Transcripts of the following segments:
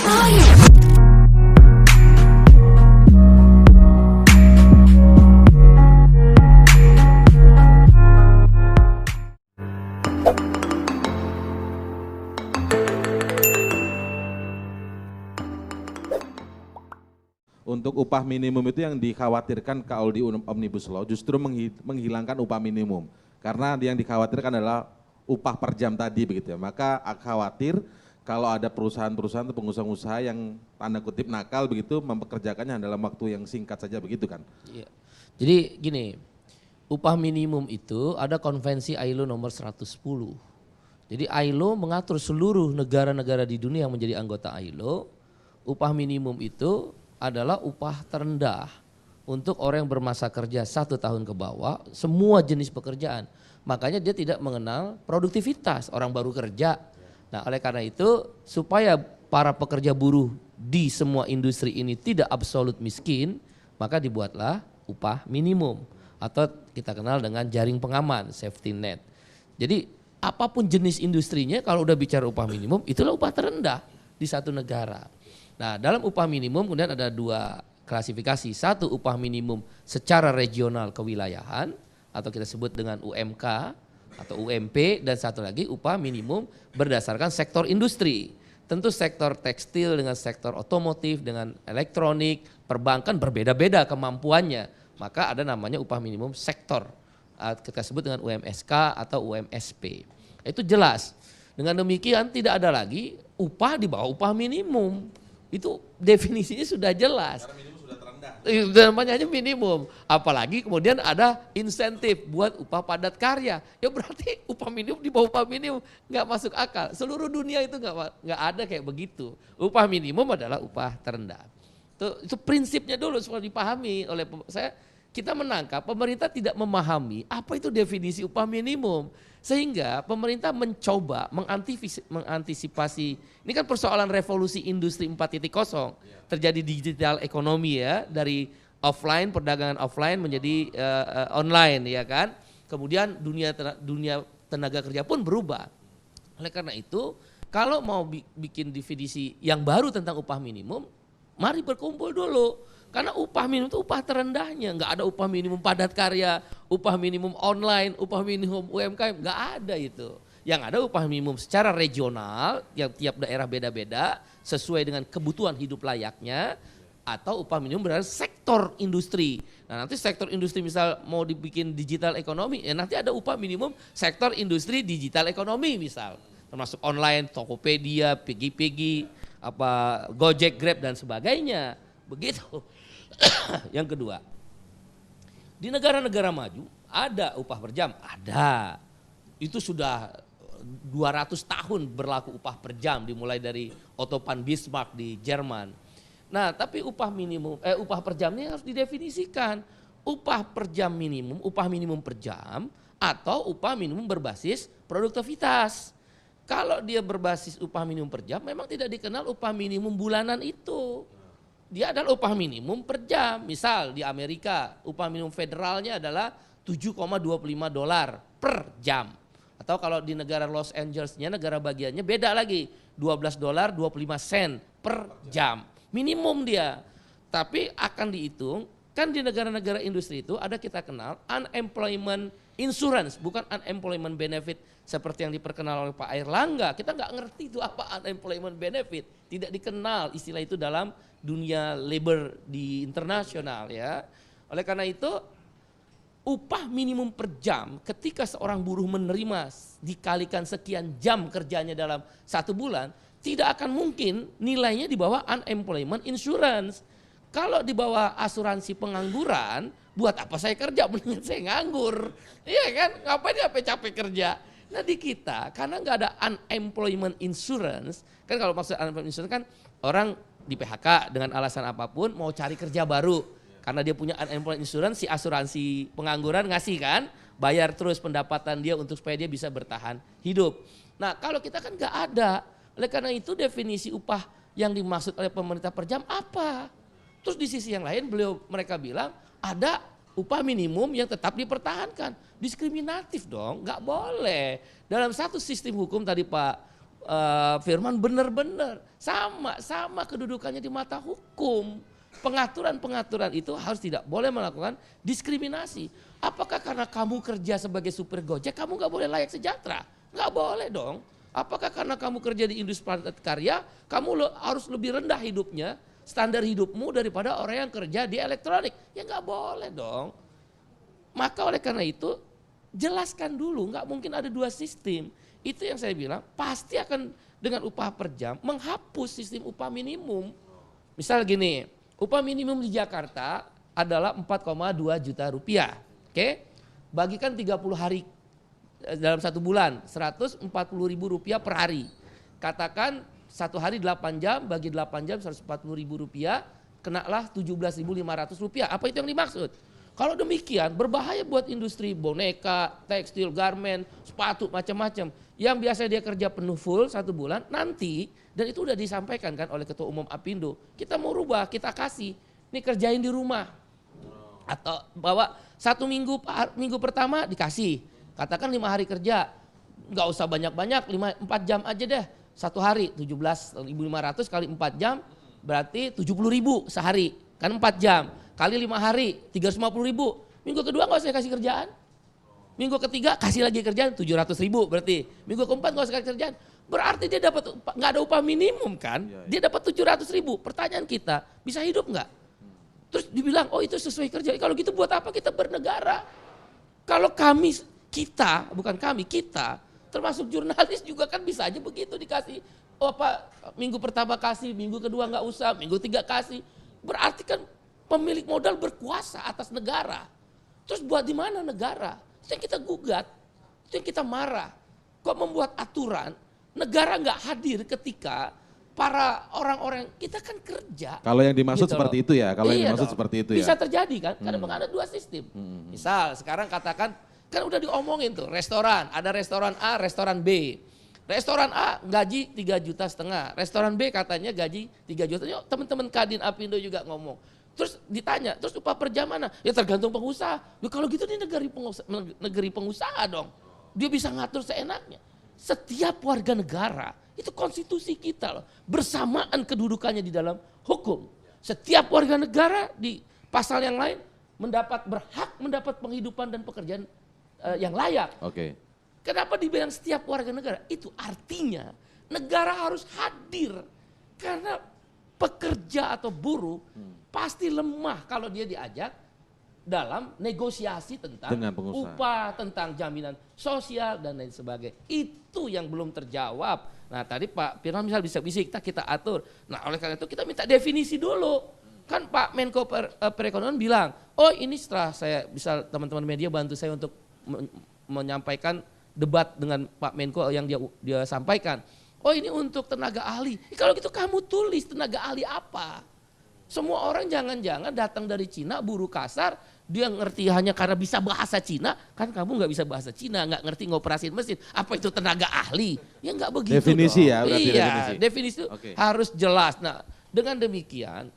Untuk upah minimum itu yang dikhawatirkan kalau di Omnibus Law justru menghilangkan upah minimum. Karena yang dikhawatirkan adalah upah per jam tadi begitu ya. Maka khawatir kalau ada perusahaan-perusahaan atau pengusaha-pengusaha yang tanda kutip nakal begitu mempekerjakannya dalam waktu yang singkat saja begitu kan. Iya. Jadi gini, upah minimum itu ada konvensi ILO nomor 110. Jadi ILO mengatur seluruh negara-negara di dunia yang menjadi anggota ILO, upah minimum itu adalah upah terendah untuk orang yang bermasa kerja 1 tahun ke bawah, semua jenis pekerjaan. Makanya dia tidak mengenal produktivitas orang baru kerja. Nah oleh karena itu supaya para pekerja buruh di semua industri ini tidak absolut miskin, maka dibuatlah upah minimum atau kita kenal dengan jaring pengaman, safety net. Jadi apapun jenis industrinya kalau udah bicara upah minimum itulah upah terendah di satu negara. Nah dalam upah minimum kemudian ada 2 klasifikasi. Satu upah minimum secara regional kewilayahan atau kita sebut dengan UMK atau UMP, dan satu lagi upah minimum berdasarkan sektor industri. Tentu sektor tekstil dengan sektor otomotif dengan elektronik, perbankan berbeda-beda kemampuannya. Maka ada namanya upah minimum sektor. Kita sebut dengan UMSK atau UMSP. Itu jelas. Dengan demikian tidak ada lagi upah di bawah upah minimum. Itu definisinya sudah jelas. Karena minimum sudah terendah. Namanya aja minimum. Apalagi kemudian ada insentif buat upah padat karya. Ya berarti upah minimum di bawah upah minimum nggak masuk akal. Seluruh dunia itu nggak ada kayak begitu. Upah minimum adalah upah terendah. Itu prinsipnya dulu supaya dipahami oleh saya. Kita menangkap pemerintah tidak memahami apa itu definisi upah minimum. Sehingga pemerintah mencoba mengantisipasi, ini kan persoalan revolusi industri 4.0, terjadi digital ekonomi ya, dari offline, perdagangan offline menjadi online ya kan. Kemudian dunia tenaga kerja pun berubah. Oleh karena itu kalau mau bikin definisi yang baru tentang upah minimum, mari berkumpul dulu. Karena upah minimum itu upah terendahnya, nggak ada upah minimum padat karya, upah minimum online, upah minimum UMKM, nggak ada itu. Yang ada upah minimum secara regional, yang tiap daerah beda-beda, sesuai dengan kebutuhan hidup layaknya, atau upah minimum berdasarkan sektor industri. Nah nanti sektor industri misal mau dibikin digital ekonomi, ya nanti ada upah minimum sektor industri digital ekonomi misal. Termasuk online, Tokopedia, Pigi-Pigi, Gojek, Grab dan sebagainya. Begitu. Yang kedua, di negara-negara maju ada upah per jam, ada. Itu sudah 200 tahun berlaku upah per jam dimulai dari Otto von Bismarck di Jerman. Nah, tapi upah per jamnya harus didefinisikan. Upah per jam minimum, upah minimum per jam atau upah minimum berbasis produktivitas. Kalau dia berbasis upah minimum per jam memang tidak dikenal upah minimum bulanan itu. Dia adalah upah minimum per jam. Misal di Amerika upah minimum federalnya adalah $7,25 per jam. Atau kalau di negara Los Angelesnya, negara bagiannya beda lagi, $12.25 per jam. Minimum dia. Tapi akan dihitung, kan di negara-negara industri itu ada kita kenal unemployment insurance, bukan unemployment benefit seperti yang diperkenal oleh Pak Airlangga. Kita nggak ngerti itu apa unemployment benefit. Tidak dikenal istilah itu dalam dunia labor di internasional ya. Oleh karena itu upah minimum per jam ketika seorang buruh menerima dikalikan sekian jam kerjanya dalam 1 bulan, tidak akan mungkin nilainya di bawah unemployment insurance. Kalau di bawah asuransi pengangguran, buat apa saya kerja, mendingan saya nganggur. Iya kan, ngapain capek-capek kerja. Nah di kita karena nggak ada unemployment insurance, kan kalau maksud unemployment insurance kan orang di PHK dengan alasan apapun mau cari kerja baru. Karena dia punya unemployment insurance, si asuransi pengangguran ngasih kan, bayar terus pendapatan dia untuk supaya dia bisa bertahan hidup. Nah kalau kita kan nggak ada, oleh karena itu definisi upah yang dimaksud oleh pemerintah per jam apa? Terus di sisi yang lain mereka bilang ada upah minimum yang tetap dipertahankan. Diskriminatif dong, nggak boleh. Dalam satu sistem hukum tadi Pak Firman benar-benar sama kedudukannya di mata hukum. Pengaturan-pengaturan itu harus tidak boleh melakukan diskriminasi. Apakah karena kamu kerja sebagai supir Gojek kamu nggak boleh layak sejahtera? Nggak boleh dong. Apakah karena kamu kerja di industri padat karya kamu harus lebih rendah hidupnya, standar hidupmu daripada orang yang kerja di elektronik? Ya nggak boleh dong. Maka oleh karena itu jelaskan dulu, nggak mungkin ada dua sistem. Itu yang saya bilang pasti akan dengan upah per jam menghapus sistem upah minimum. Misal gini, upah minimum di Jakarta adalah 4,2 juta rupiah. Oke, bagikan 30 hari dalam satu bulan, 140.000 rupiah per hari. Katakan satu hari 8 jam, bagi 8 jam 140.000 rupiah, kenalah 17.500 rupiah. Apa itu yang dimaksud? Kalau demikian berbahaya buat industri boneka, tekstil, garmen, sepatu, macam-macam. Yang biasa dia kerja penuh full satu bulan, nanti, dan itu udah disampaikan kan oleh Ketua Umum Apindo, kita mau rubah, kita kasih, ini kerjain di rumah. Atau bawa satu minggu pertama dikasih, katakan 5 hari kerja, nggak usah banyak-banyak, 4 jam aja deh. Satu hari 17.500 kali 4 jam, berarti 70.000 sehari, kan 4 jam. Kali 5 hari 350.000, minggu kedua nggak usah kasih kerjaan. Minggu ketiga kasih lagi kerjaan 700.000 berarti. Minggu keempat nggak usah kasih kerjaan. Berarti dia dapat nggak ada upah minimum kan? Dia dapat 700.000. Pertanyaan kita, bisa hidup nggak? Terus dibilang, oh itu sesuai kerja. Kalau gitu buat apa kita bernegara? Kalau kita, bukan kami, kita, termasuk jurnalis juga kan bisa aja begitu dikasih. Oh apa, minggu pertama kasih, minggu kedua nggak usah, minggu tiga kasih. Berarti kan pemilik modal berkuasa atas negara. Terus buat di mana negara? Itu yang kita gugat, itu yang kita marah. Kok membuat aturan, negara nggak hadir ketika para orang-orang kita kan kerja. Kalau yang dimaksud gitu seperti loh. itu ya, kalau yang Iya dimaksud dong. seperti itu Bisa ya. terjadi kan, karena memang ada dua sistem. Misal sekarang katakan, kan udah diomongin tuh restoran, ada restoran A, restoran B. Restoran A gaji 3,5 juta, restoran B katanya gaji 3 juta. Yuk teman-teman Kadin Apindo juga ngomong. Terus ditanya, terus upah per jam mana? Ya tergantung pengusaha. Ya kalau gitu ini negeri pengusaha dong. Dia bisa ngatur seenaknya. Setiap warga negara, itu konstitusi kita loh. Bersamaan kedudukannya di dalam hukum. Setiap warga negara di pasal yang lain berhak mendapat penghidupan dan pekerjaan yang layak. Oke. Kenapa dibilang setiap warga negara? Itu artinya negara harus hadir. Karena pekerja atau buruh pasti lemah kalau dia diajak dalam negosiasi tentang upah, tentang jaminan sosial dan lain sebagainya. Itu yang belum terjawab. Nah tadi Pak Firman misal bisa kita atur. Nah oleh karena itu kita minta definisi dulu. Kan Pak Menko Perekonomian bilang, oh ini setelah saya bisa teman-teman media bantu saya untuk menyampaikan debat dengan Pak Menko yang dia sampaikan. Oh ini untuk tenaga ahli. Kalau gitu kamu tulis tenaga ahli apa? Semua orang jangan-jangan datang dari Cina, buruh kasar, dia ngerti hanya karena bisa bahasa Cina, kan kamu nggak bisa bahasa Cina, nggak ngerti ngoperasin mesin. Apa itu tenaga ahli? Ya nggak begitu. Definisi dong. Ya, berarti iya, definisi itu harus jelas. Nah dengan demikian,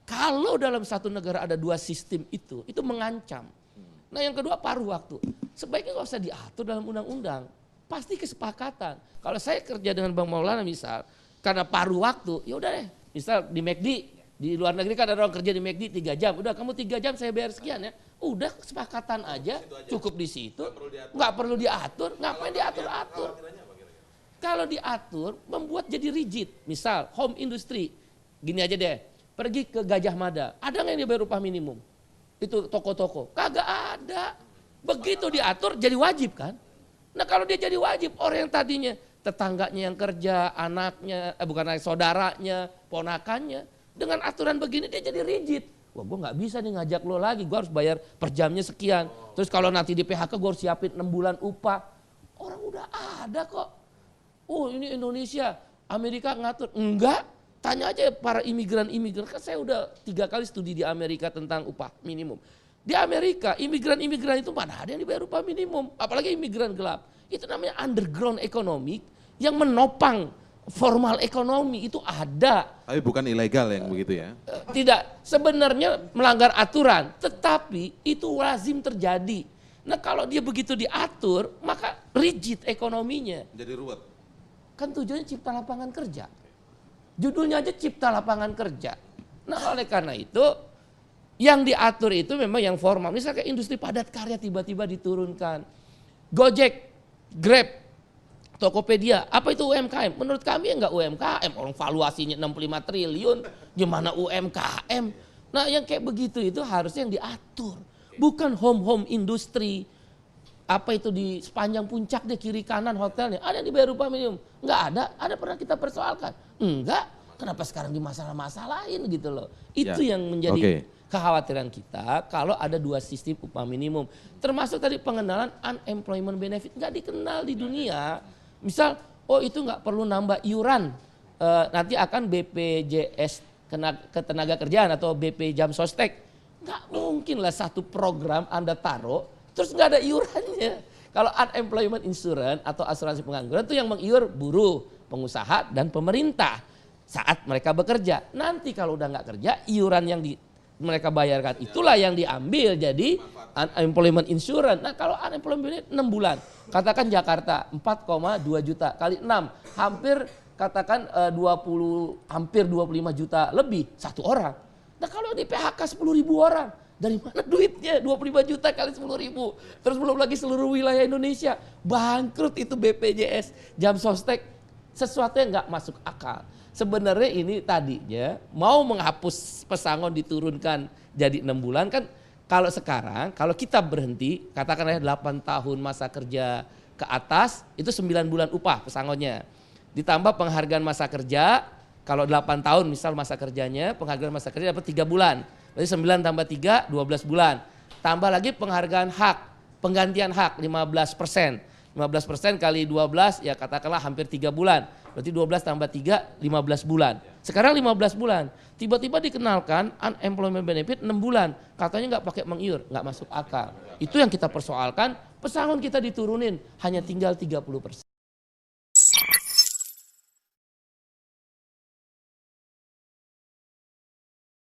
kalau dalam satu negara ada dua sistem itu mengancam. Nah yang kedua paruh waktu. Sebaiknya nggak usah diatur dalam undang-undang. Pasti kesepakatan. Kalau saya kerja dengan Bang Maulana misal, karena paruh waktu, ya udah deh. Misal di McD, di luar negeri kan ada orang kerja di McD 3 jam. Udah kamu 3 jam saya bayar sekian ya. Udah kesepakatan aja, cukup di situ. Nggak perlu diatur, ngapain diatur-atur. Kalau diatur, membuat jadi rigid. Misal home industry, gini aja deh. Pergi ke Gajah Mada, ada nggak yang dibayar upah minimum? Itu toko-toko, kagak ada. Begitu diatur jadi wajib kan? Nah kalau dia jadi wajib, orang yang tadinya tetangganya yang kerja, anaknya, bukan anak saudaranya, ponakannya, dengan aturan begini dia jadi rigid. Wah gue nggak bisa nih ngajak lo lagi, gue harus bayar per jamnya sekian. Terus kalau nanti di PHK gue harus siapin 6 bulan upah. Orang udah ada kok. Oh ini Indonesia, Amerika ngatur. Enggak, tanya aja para imigran-imigran. Kan saya udah 3 kali studi di Amerika tentang upah minimum. Di Amerika, imigran-imigran itu mana ada yang dibayar upah minimum, apalagi imigran gelap. Itu namanya underground economic yang menopang formal ekonomi itu ada. Tapi bukan ilegal yang begitu ya? Tidak, sebenarnya melanggar aturan, tetapi itu lazim terjadi. Nah kalau dia begitu diatur, maka rigid ekonominya. Jadi ruwet. Kan tujuannya cipta lapangan kerja. Judulnya aja cipta lapangan kerja. Nah oleh karena itu yang diatur itu memang yang formal. Misalnya kayak industri padat karya tiba-tiba diturunkan. Gojek, Grab, Tokopedia, apa itu UMKM? Menurut kami ya enggak UMKM, orang valuasinya 65 triliun, gimana UMKM? Nah yang kayak begitu itu harusnya yang diatur. Bukan home industri. Apa itu di sepanjang puncak deh kiri kanan hotelnya, ada yang dibayar upah minimum? Enggak ada pernah kita persoalkan? Enggak, kenapa sekarang di masalah-masalahin gitu loh. Itu yang menjadi kekhawatiran kita kalau ada dua sistem upah minimum. Termasuk tadi pengenalan unemployment benefit, nggak dikenal di dunia. Misal, oh itu nggak perlu nambah iuran, nanti akan BPJS Ketenagakerjaan atau BP Jam Sostek. Nggak mungkin lah satu program Anda taruh, terus nggak ada iurannya. Kalau unemployment insurance atau asuransi pengangguran itu yang mengiur buruh, pengusaha dan pemerintah saat mereka bekerja. Nanti kalau udah nggak kerja, iuran yang mereka bayarkan itulah yang diambil jadi unemployment insurance. Nah kalau unemployment 6 bulan, katakan Jakarta 4,2 juta kali 6, hampir katakan hampir 25 juta lebih satu orang. Nah kalau di PHK 10.000 orang, dari mana duitnya? 25 juta kali 10.000. Terus belum lagi seluruh wilayah Indonesia. Bangkrut itu BPJS, Jam Sostek. Sesuatu yang nggak masuk akal. Sebenarnya ini tadinya mau menghapus pesangon diturunkan jadi 6 bulan kan. Kalau sekarang, kalau kita berhenti, katakanlah 8 tahun masa kerja ke atas, itu 9 bulan upah pesangonnya. Ditambah penghargaan masa kerja, kalau 8 tahun misal masa kerjanya, penghargaan masa kerja dapat 3 bulan. Berarti 9 tambah 3, 12 bulan. Tambah lagi penghargaan hak, penggantian hak 15%. 15% kali 12 ya katakanlah hampir 3 bulan. Berarti 12 tambah 3, 15 bulan. Sekarang 15 bulan. Tiba-tiba dikenalkan unemployment benefit 6 bulan. Katanya nggak pakai mengiur, nggak masuk akal. Itu yang kita persoalkan, pesangon kita diturunin hanya tinggal 30%.